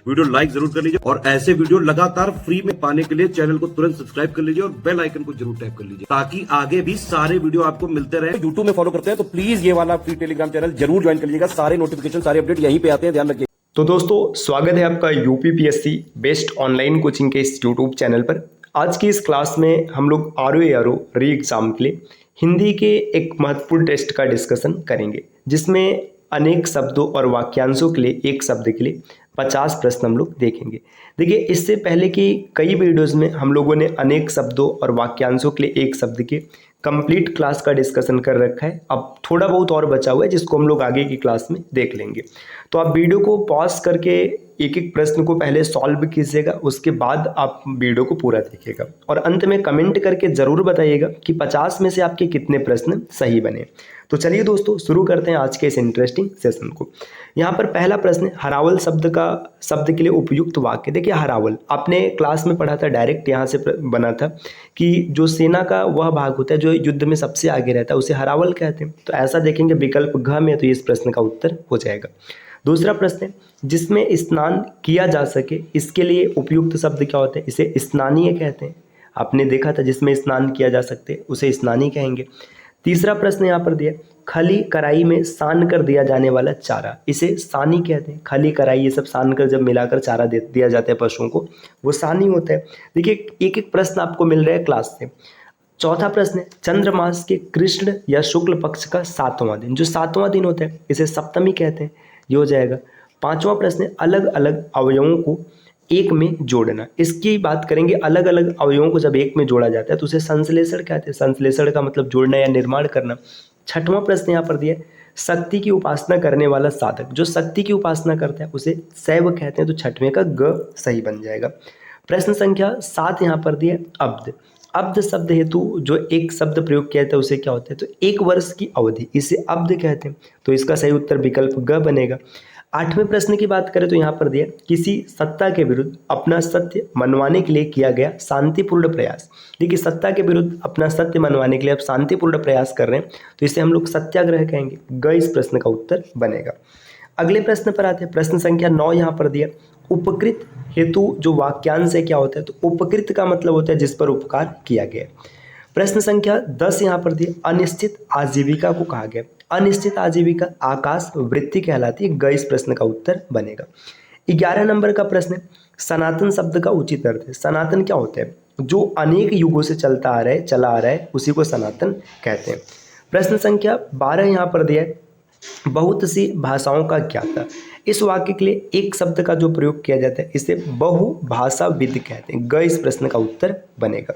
Video like जरूर कर लीजिए और ऐसे वीडियो लगातार फ्री में पाने के लिए चैनल को तुरंत सब्सक्राइब कर लीजिए और बेल आइकन को जरूर टैप कर लीजिए ताकि आगे भी सारे वीडियो आपको मिलते रहे। यूट्यूब में फॉलो करते हैं तो प्लीज ये वाला फ्री टेलीग्राम चैनल जरूर ज्वाइन कर लीजिएगा। सारे नोटिफिकेशन सारे अपडेट यहीं पे आते हैं, ध्यान रखिए। तो दोस्तों स्वागत है आपका यूपीपीएससी बेस्ट ऑनलाइन कोचिंग के इस यूट्यूब चैनल पर। आज की इस क्लास में हम लोग आरओ री एग्जाम के लिए हिंदी के एक महत्वपूर्ण टेस्ट का डिस्कशन करेंगे, जिसमें अनेक शब्दों और वाक्यांशों के लिए एक शब्द के लिए 50 प्रश्न हम लोग देखेंगे। देखिए, इससे पहले की कई वीडियोस में हम लोगों ने अनेक शब्दों और वाक्यांशों के लिए एक शब्द के कंप्लीट क्लास का डिस्कशन कर रखा है। अब थोड़ा बहुत और बचा हुआ है जिसको हम लोग आगे की क्लास में देख लेंगे। तो आप वीडियो को पॉज करके एक एक प्रश्न को पहले सॉल्व कीजिएगा, उसके बाद आप वीडियो को पूरा देखिएगा और अंत में कमेंट करके ज़रूर बताइएगा कि 50 में से आपके कितने प्रश्न सही बने। तो चलिए दोस्तों शुरू करते हैं आज के इस इंटरेस्टिंग सेशन को। यहाँ पर पहला प्रश्न हरावल शब्द के लिए उपयुक्त वाक्य। देखिए, हरावल आपने क्लास में पढ़ा था, डायरेक्ट यहाँ से बना था कि जो सेना का वह भाग होता है जो युद्ध में सबसे आगे रहता है उसे हरावल कहते हैं। तो ऐसा देखेंगे विकल्प घ में, तो इस प्रश्न का उत्तर हो जाएगा। दूसरा प्रश्न है जिसमें स्नान किया जा सके, इसके लिए उपयुक्त शब्द क्या होते हैं? इसे स्नानीय कहते हैं। आपने देखा था जिसमें स्नान किया जा सकते उसे स्नानी कहेंगे। तीसरा प्रश्न यहाँ पर दिया खली कढ़ाई में सान कर दिया जाने वाला चारा, इसे सानी कहते हैं। खली कढ़ाई ये सब सान कर जब मिलाकर चारा दिया जाता है पशुओं को, वो सानी होता है। देखिए, एक एक प्रश्न आपको मिल रहा है क्लास से। चौथा प्रश्न है चंद्रमास के कृष्ण या शुक्ल पक्ष का 7वां दिन, जो 7वां दिन होता है इसे सप्तमी कहते हैं, ये हो जाएगा। पांचवा प्रश्न है अलग अलग अवयवों को एक में जोड़ना, इसकी बात करेंगे। अलग अलग अवयवों को जब एक में जोड़ा जाता है तो उसे संश्लेषण कहते हैं। संश्लेषण का मतलब जोड़ना या निर्माण करना। छठवां प्रश्न यहाँ पर दिया शक्ति की उपासना करने वाला साधक, जो शक्ति की उपासना करता है उसे शैव कहते हैं, तो छठवें का ग सही बन जाएगा। प्रश्न संख्या 7 यहाँ पर दिया अब्द। अब्द शब्द हेतु जो एक शब्द प्रयोग किया जाता है उसे क्या होता है? तो 1 वर्ष की अवधि, इसे अब्द कहते हैं, तो इसका सही उत्तर विकल्प ग बनेगा। 8वें प्रश्न की बात करें तो यहाँ पर दिया किसी सत्ता के विरुद्ध अपना सत्य मनवाने के लिए किया गया शांतिपूर्ण प्रयास। देखिए, सत्ता के विरुद्ध अपना सत्य मनवाने के लिए आप शांतिपूर्ण प्रयास कर रहे हैं तो इसे हम लोग सत्याग्रह कहेंगे। ग इस प्रश्न का उत्तर बनेगा। अगले प्रश्न पर आते हैं। प्रश्न संख्या 9 यहाँ पर दिया उपकृत हेतु जो वाक्यांश है क्या होता है? तो उपकृत का मतलब होता है जिस पर उपकार किया गया। प्रश्न संख्या 10 यहाँ पर दिया अनिश्चित आजीविका को कहा गया। अनिश्चित आजीविका आकाश वृत्ति कहलाती है। ग इस प्रश्न का उत्तर बनेगा। 11 नंबर का प्रश्न सनातन शब्द का उचित अर्थ है। सनातन क्या होता है? जो अनेक युगों से चला आ रहा है उसी को सनातन कहते हैं। प्रश्न संख्या 12 यहाँ पर दिया है बहुत सी भाषाओं का ज्ञाता। इस वाक्य के लिए एक शब्द का जो प्रयोग किया जाता है इसे बहुभाषाविद कहते हैं। ग इस प्रश्न का उत्तर बनेगा।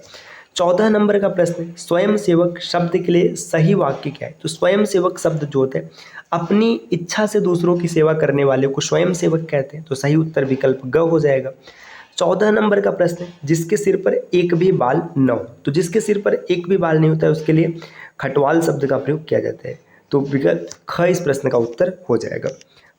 14 नंबर का प्रश्न स्वयं सेवक शब्द के लिए सही वाक्य क्या है? तो स्वयं सेवक शब्द जो होते हैं अपनी इच्छा से दूसरों की सेवा करने वाले को स्वयं सेवक कहते हैं, तो सही उत्तर विकल्प ग हो जाएगा। 14 नंबर का प्रश्न जिसके सिर पर एक भी बाल न हो, तो जिसके सिर पर एक भी बाल नहीं होता है उसके लिए खटवाल शब्द का प्रयोग किया जाता है, तो विकल्प ख इस प्रश्न का उत्तर हो जाएगा।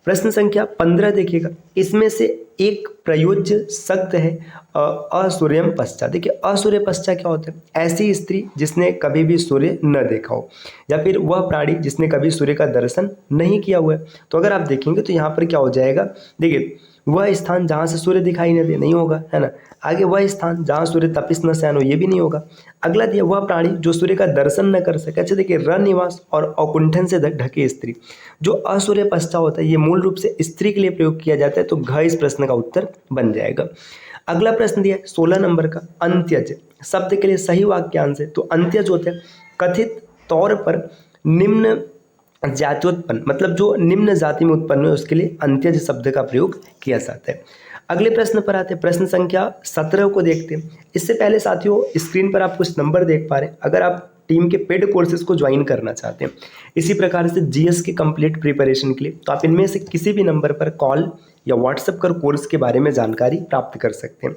प्रश्न संख्या 15 देखिएगा, इसमें से एक प्रयोज्य शब्द है असूर्यम पश्चा। देखिए, असूर्य पश्चा क्या होता है? ऐसी स्त्री जिसने कभी भी सूर्य न देखा हो, या फिर वह प्राणी जिसने कभी सूर्य का दर्शन नहीं किया हुआ है। तो अगर आप देखेंगे तो यहाँ पर क्या हो जाएगा? देखिए, वह स्थान जहाँ से सूर्य दिखाई न दे, नहीं होगा, है ना। आगे वह स्थान जहाँ सूर्य तपिस न शयन हो, ये भी नहीं होगा। अगला दिया वह प्राणी जो सूर्य का दर्शन न कर सके। अच्छा देखिए, रन निवास और अकुंठन से ढके स्त्री, जो असूर्य पश्चा होता है ये मूल रूप से स्त्री के लिए प्रयोग किया जाता है, तो घ इस प्रश्न का उत्तर बन जाएगा। अगला प्रश्न दिया 16 नंबर का अंत्यज शब्द के लिए सही वाक्यांश है। तो अंत्यज होते हैं कथित तौर पर निम्न जात्योत्पन्न, मतलब जो निम्न जाति में उत्पन्न है उसके लिए अंत्यज शब्द का प्रयोग किया जाता है। अगले प्रश्न पर आते हैं। प्रश्न संख्या 17 को देखते हैं। इससे पहले साथियों स्क्रीन पर आप कुछ नंबर देख पा रहे हैं। अगर आप टीम के पेड कोर्सेज को ज्वाइन करना चाहते हैं इसी प्रकार से जीएस की कंप्लीट प्रिपरेशन के लिए, तो आप इनमें से किसी भी नंबर पर कॉल या व्हाट्सएप कर कोर्स के बारे में जानकारी प्राप्त कर सकते हैं।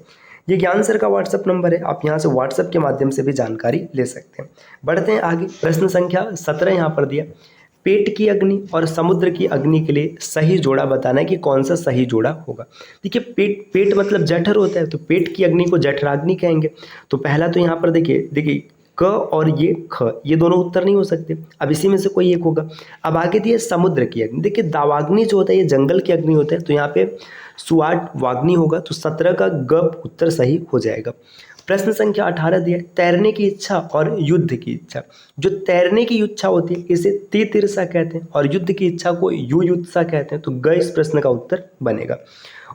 ये ज्ञान सर का व्हाट्सएप नंबर है, आप यहाँ से व्हाट्सएप के माध्यम से भी जानकारी ले सकते हैं। बढ़ते हैं आगे। प्रश्न संख्या 17 यहाँ पर दिया पेट की अग्नि और समुद्र की अग्नि के लिए सही जोड़ा बताना है कि कौन सा सही जोड़ा होगा। देखिए, पेट मतलब जठर होता है, तो पेट की अग्नि को जठराग्नि कहेंगे। तो पहला तो यहाँ पर देखिए क और ये ख, ये दोनों उत्तर नहीं हो सकते। अब इसी में से कोई एक होगा। अब आगे दिए समुद्र की अग्नि। देखिए दावाग्नि जो होता है ये जंगल की अग्नि होता है, तो यहाँ पे सुआट वाग्नि होगा, तो 17 का ग उत्तर सही हो जाएगा। प्रश्न संख्या 18 दिया तैरने की इच्छा और युद्ध की इच्छा। जो तैरने की इच्छा होती है इसे तितिर्षा कहते हैं और युद्ध की इच्छा को युयुत्सा कहते हैं, तो ग इस प्रश्न का उत्तर बनेगा।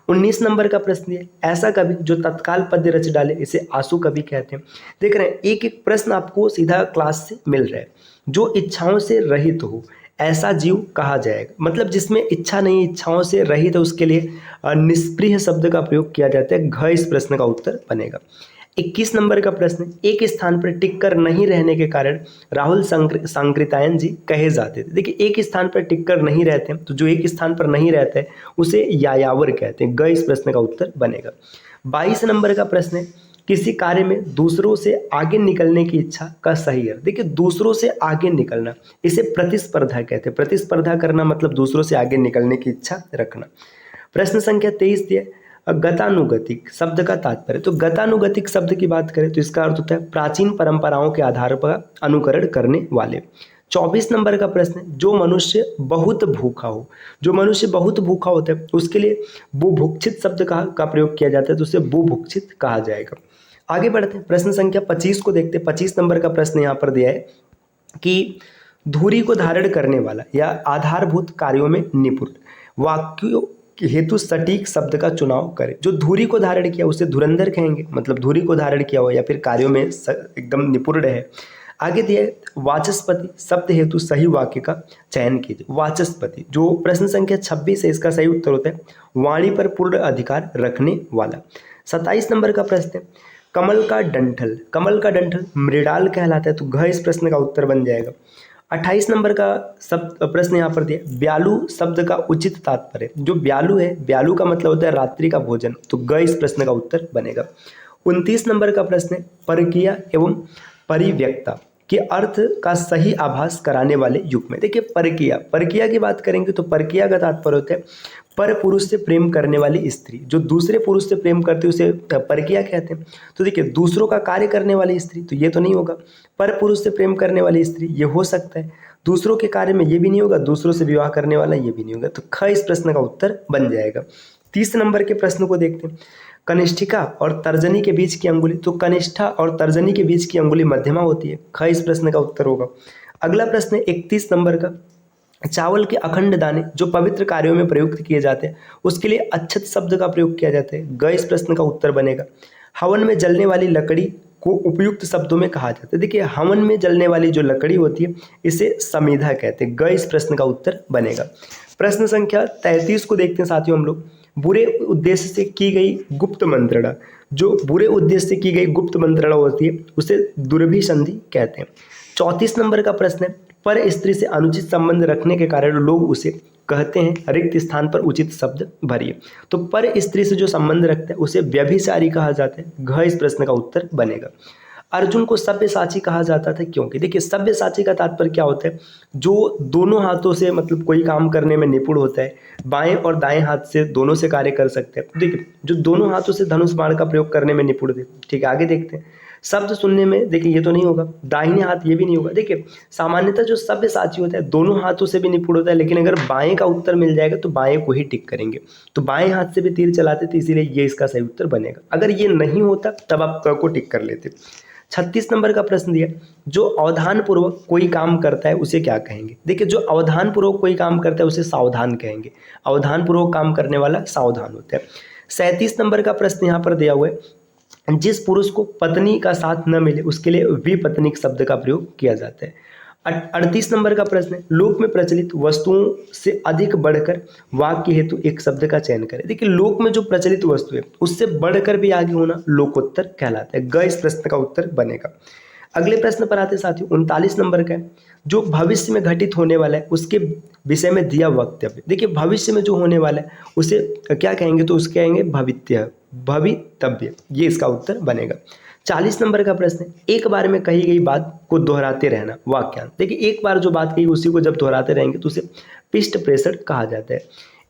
19 नंबर का प्रश्न है ऐसा कवि जो तत्काल पद्य रच डाले इसे आंसू कवि कहते हैं। देख रहे हैं एक एक प्रश्न आपको सीधा क्लास से मिल रहा है। जो इच्छाओं से रहित हो ऐसा जीव कहा जाएगा, मतलब जिसमें इच्छा नहीं, इच्छाओं से रहित है, उसके लिए निष्प्रिय शब्द का प्रयोग किया जाता है। घ इस प्रश्न का उत्तर बनेगा। 21 नंबर का प्रश्न एक स्थान पर टिक कर नहीं रहने के कारण राहुल सांकृत्यायन जी कहे जाते थे। देखिए एक स्थान पर टिक कर नहीं रहते हैं, तो जो एक स्थान पर नहीं रहते हैं उसे यायावर कहते हैं। ग इस प्रश्न का उत्तर बनेगा। 22 नंबर का प्रश्न है किसी कार्य में दूसरों से आगे निकलने की इच्छा का सही अर्थ। देखिए दूसरों से आगे निकलना इसे प्रतिस्पर्धा कहते हैं। प्रतिस्पर्धा करना मतलब दूसरों से आगे निकलने की इच्छा रखना। प्रश्न संख्या 23 दिया गतानुगतिक शब्द का तात्पर्य। तो गतानुगतिक शब्द की बात करें तो इसका अर्थ होता है प्राचीन परंपराओं के आधार पर अनुकरण करने वाले। 24 नंबर का प्रश्न है जो मनुष्य बहुत भूखा हो। जो मनुष्य बहुत भूखा होता है उसके लिए बुभुक्षित शब्द का प्रयोग किया जाता है, तो उसे बुभुक्षित कहा जाएगा। आगे बढ़ते हैं, प्रश्न संख्या 25 को देखते हैं। 25 नंबर का प्रश्न यहाँ पर दिया है कि धुरी को धारण करने वाला या आधारभूत कार्यों में निपुण वाक्यों हेतु सटीक शब्द का चुनाव करें। जो धुरी को धारण किया उसे धुरंधर कहेंगे, मतलब धुरी को धारण किया हो या फिर कार्यों में एकदम निपुण है। आगे दिया है वाचस्पति शब्द हेतु सही वाक्य का चयन कीजिए। वाचस्पति जो प्रश्न संख्या 26 है इसका सही उत्तर होता है वाणी पर पूर्ण अधिकार रखने वाला। 27 नंबर का प्रश्न है कमल का डंठल। कमल का डंठल मृडाल कहलाता है, तो घ इस प्रश्न का उत्तर बन जाएगा। 28 नंबर का प्रश्न यहाँ पर दिया ब्यालू शब्द का उचित तात्पर्य। जो ब्यालू है, ब्यालू का मतलब होता है रात्रि का भोजन, तो ग इस प्रश्न का उत्तर बनेगा। 29 नंबर का प्रश्न है परकीय एवं परिव्यक्ता के अर्थ का सही आभास कराने वाले युग में। देखिए परकीय की बात करेंगे तो परकीय का तात्पर्य होता है पर पुरुष से प्रेम करने वाली स्त्री। जो दूसरे पुरुष से प्रेम करती है उसे परकीय कहते हैं। तो देखिए दूसरों का कार्य करने वाली स्त्री तो ये तो नहीं होगा। पर पुरुष से प्रेम करने वाली स्त्री ये हो सकता है, दूसरों के कार्य में ये भी नहीं होगा, दूसरों से विवाह करने वाला ये भी नहीं होगा, तो ख इस प्रश्न का उत्तर बन जाएगा। 30 नंबर के प्रश्न को देखते हैं कनिष्ठिका और तर्जनी के बीच की अंगुली। तो कनिष्ठा और तर्जनी के बीच की अंगुली मध्यमा होती है, ख इस प्रश्न का उत्तर होगा। अगला प्रश्न है 31 नंबर का चावल के अखंड दाने जो पवित्र कार्यों में प्रयुक्त किए जाते हैं उसके लिए अच्छत शब्द का प्रयोग किया जाता है। ग इस प्रश्न का उत्तर बनेगा। हवन में जलने वाली लकड़ी को उपयुक्त शब्दों में कहा जाता है। देखिए हवन में जलने वाली जो लकड़ी होती है इसे समीधा कहते हैं। ग इस प्रश्न का उत्तर बनेगा। प्रश्न संख्या 33 को देखते हैं साथियों हम लोग बुरे उद्देश्य से की गई गुप्त मंत्रणा। जो बुरे उद्देश्य से की गई गुप्त मंत्रणा होती है उसे दुर्भिसंधि कहते हैं। 34 नंबर का प्रश्न है पर स्त्री से अनुचित संबंध रखने के कारण लोग उसे कहते हैं रिक्त स्थान पर उचित शब्द भरिए। तो पर स्त्री से जो संबंध रखता है उसे व्यभिचारी कहा जाता है। घ इस प्रश्न का उत्तर बनेगा। अर्जुन को सब्यसाची कहा जाता था क्योंकि देखिए सब्यसाची का तात्पर्य क्या होता है जो दोनों हाथों से मतलब कोई काम करने में निपुण होता है, बाएं और दाएं हाथ से दोनों से कार्य कर सकते हैं। देखिए जो दोनों हाथों से धनुष बाण का प्रयोग करने में निपुण थे। ठीक है आगे देखते हैं। शब्द सुनने में देखिए ये तो नहीं होगा, दाहिने हाथ ये भी नहीं होगा। देखिए सामान्यतः जो सब्यसाची होता है दोनों हाथों से भी निपुण होता है, लेकिन अगर बाएं का उत्तर मिल जाएगा तो बाएं को ही टिक करेंगे। तो बाएं हाथ से भी तीर चलाते थे, इसीलिए ये इसका सही उत्तर बनेगा। अगर ये नहीं होता तब आप क को टिक कर लेते। 36 नंबर का प्रश्न दिया जो अवधान पूर्वक कोई काम करता है उसे क्या कहेंगे। देखिए जो अवधान पूर्वक कोई काम करता है उसे सावधान कहेंगे। अवधान पूर्वक काम करने वाला सावधान होता है। 37 नंबर का प्रश्न यहाँ पर दिया हुआ है जिस पुरुष को पत्नी का साथ न मिले उसके लिए विपत्निक शब्द का प्रयोग किया जाता है। 38 नंबर का प्रश्न है लोक में प्रचलित वस्तुओं से अधिक बढ़कर वाक्य हेतु एक शब्द का चयन करें। देखिए लोक में जो प्रचलित वस्तु है उससे बढ़कर भी आगे होना लोकोत्तर कहलाता है। ग इस प्रश्न का उत्तर बनेगा। अगले प्रश्न पर आते साथियों 39 नंबर का है जो भविष्य में घटित होने वाला है उसके विषय में दिया वक्तव्य। देखिए भविष्य में जो होने वाला है उसे क्या कहेंगे, तो उसके कहेंगे भवितव्य, ये इसका उत्तर बनेगा। 40 नंबर का प्रश्न है एक बार में कही गई बात को दोहराते रहना वाक्यांश। देखिए एक बार जो बात कही उसी को जब दोहराते रहेंगे तो उसे पिष्ट प्रेषण कहा जाता है।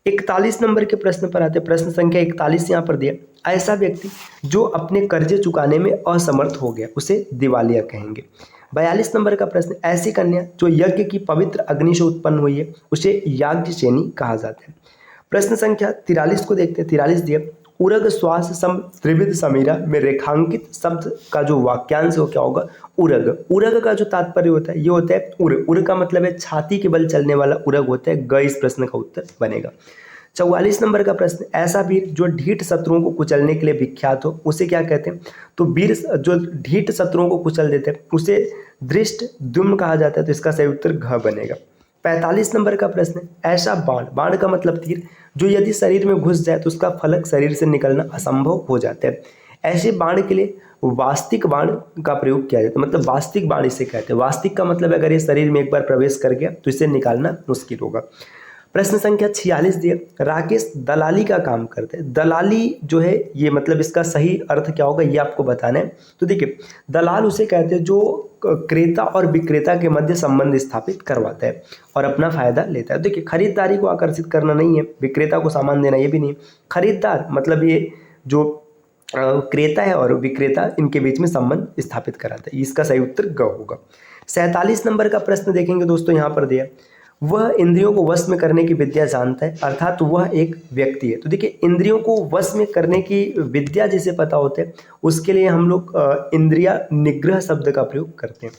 41 नंबर के प्रश्न पर आते हैं। प्रश्न संख्या 41 यहाँ पर दिया, ऐसा व्यक्ति जो अपने कर्जे चुकाने में असमर्थ हो गया उसे दिवालिया कहेंगे। 42 नंबर का प्रश्न, ऐसी कन्या जो यज्ञ की पवित्र अग्नि से उत्पन्न हुई है उसे याज्ञसेनी कहा जाता है। प्रश्न संख्या 43 को देखते हैं। 43 दिया, उरग श्वास सम त्रिविध समीरा में रेखांकित शब्द का जो वाक्यांश हो क्या होगा, उरग। उरग का जो तात्पर्य होता है ये होता है उर। उर का मतलब है छाती के बल चलने वाला उरग होता है। ग इस प्रश्न का उत्तर बनेगा। 44 नंबर का प्रश्न, ऐसा वीर जो ढीठ शत्रुओं को कुचलने के लिए विख्यात हो उसे क्या कहते हैं, तो वीर जो ढीठ शत्रुओं को कुचल देते हैं उसे धृष्ट द्युम्न कहा जाता है। तो इसका सही उत्तर घ बनेगा। 45 नंबर का प्रश्न, ऐसा बाण, बाण का मतलब तीर, जो यदि शरीर में घुस जाए तो उसका फलक शरीर से निकलना असंभव हो जाता है। ऐसे बाण के लिए वास्तिक बाण का प्रयोग किया जाता है, मतलब वास्तिक बाण इसे कहते हैं। वास्तिक का मतलब अगर ये शरीर में एक बार प्रवेश कर गया तो इसे निकालना मुश्किल होगा। प्रश्न संख्या 46 दिया, राकेश दलाली का काम करते हैं। दलाली जो है ये मतलब इसका सही अर्थ क्या होगा ये आपको बताना है। तो देखिए, दलाल उसे कहते हैं जो क्रेता और विक्रेता के मध्य संबंध स्थापित करवाता है और अपना फायदा लेता है। देखिए, खरीदारी को आकर्षित करना नहीं है, विक्रेता को सामान देना ये भी नहीं है। खरीदार मतलब ये जो क्रेता है और विक्रेता इनके बीच में संबंध स्थापित कराता है। इसका सही उत्तर ग होगा। 47 नंबर का प्रश्न देखेंगे दोस्तों, यहाँ पर दिया, वह इंद्रियों को वश में करने की विद्या जानता है, अर्थात वह एक व्यक्ति है। तो देखिए, इंद्रियों को वश में करने की विद्या जिसे पता होता है उसके लिए हम लोग इंद्रिया निग्रह शब्द का प्रयोग करते हैं।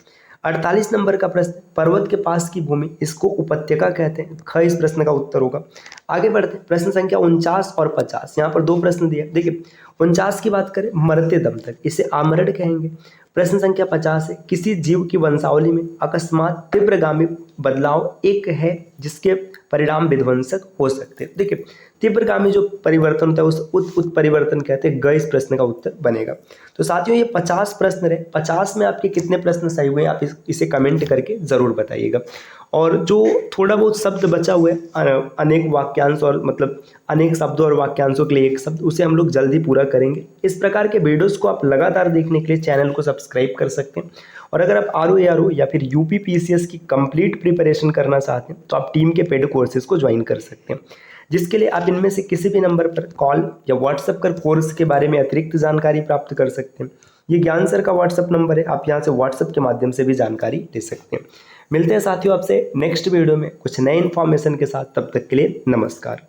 48 नंबर का प्रश्न, पर्वत के पास की भूमि इसको उपत्यका कहते हैं। ख इस प्रश्न का उत्तर होगा। आगे बढ़ते हैं। प्रश्न संख्या 49 और 50, यहाँ पर दो प्रश्न दिए। देखिए, 49 की बात करें, मरते दम तक, इसे आमरण कहेंगे। प्रश्न संख्या 50 है, किसी जीव की वंशावली में अकस्मात तीव्रगामी बदलाव एक है जिसके परिणाम विध्वंसक हो सकते हैं। देखिए, तीव्रगामी जो परिवर्तन होता है उस उत्परिवर्तन कहते हैं। ग इस प्रश्न का उत्तर बनेगा। तो साथियों, ये 50 प्रश्न रहे। 50 में आपके कितने प्रश्न सही हुए आप इसे कमेंट करके जरूर बताइएगा। और जो थोड़ा बहुत शब्द बचा हुआ है, अनेक वाक्यांश और मतलब अनेक शब्दों और वाक्यांशों के लिए एक शब्द, उसे हम लोग जल्दी पूरा करेंगे। इस प्रकार के वीडियोस को आप लगातार देखने के लिए चैनल को सब्सक्राइब कर सकते हैं। और अगर आप आरओ या फिर यूपीपीसीएस की कंप्लीट प्रिपरेशन करना चाहते हैं तो आप टीम के पेड कोर्सेज को ज्वाइन कर सकते हैं, जिसके लिए आप इनमें से किसी भी नंबर पर कॉल या व्हाट्सएप कर कोर्स के बारे में अतिरिक्त जानकारी प्राप्त कर सकते हैं। ये ज्ञान सर का व्हाट्सएप नंबर है, आप यहाँ से व्हाट्सएप के माध्यम से भी जानकारी ले सकते हैं। मिलते हैं साथियों आपसे नेक्स्ट वीडियो में कुछ नए इन्फॉर्मेशन के साथ। तब तक के लिए नमस्कार।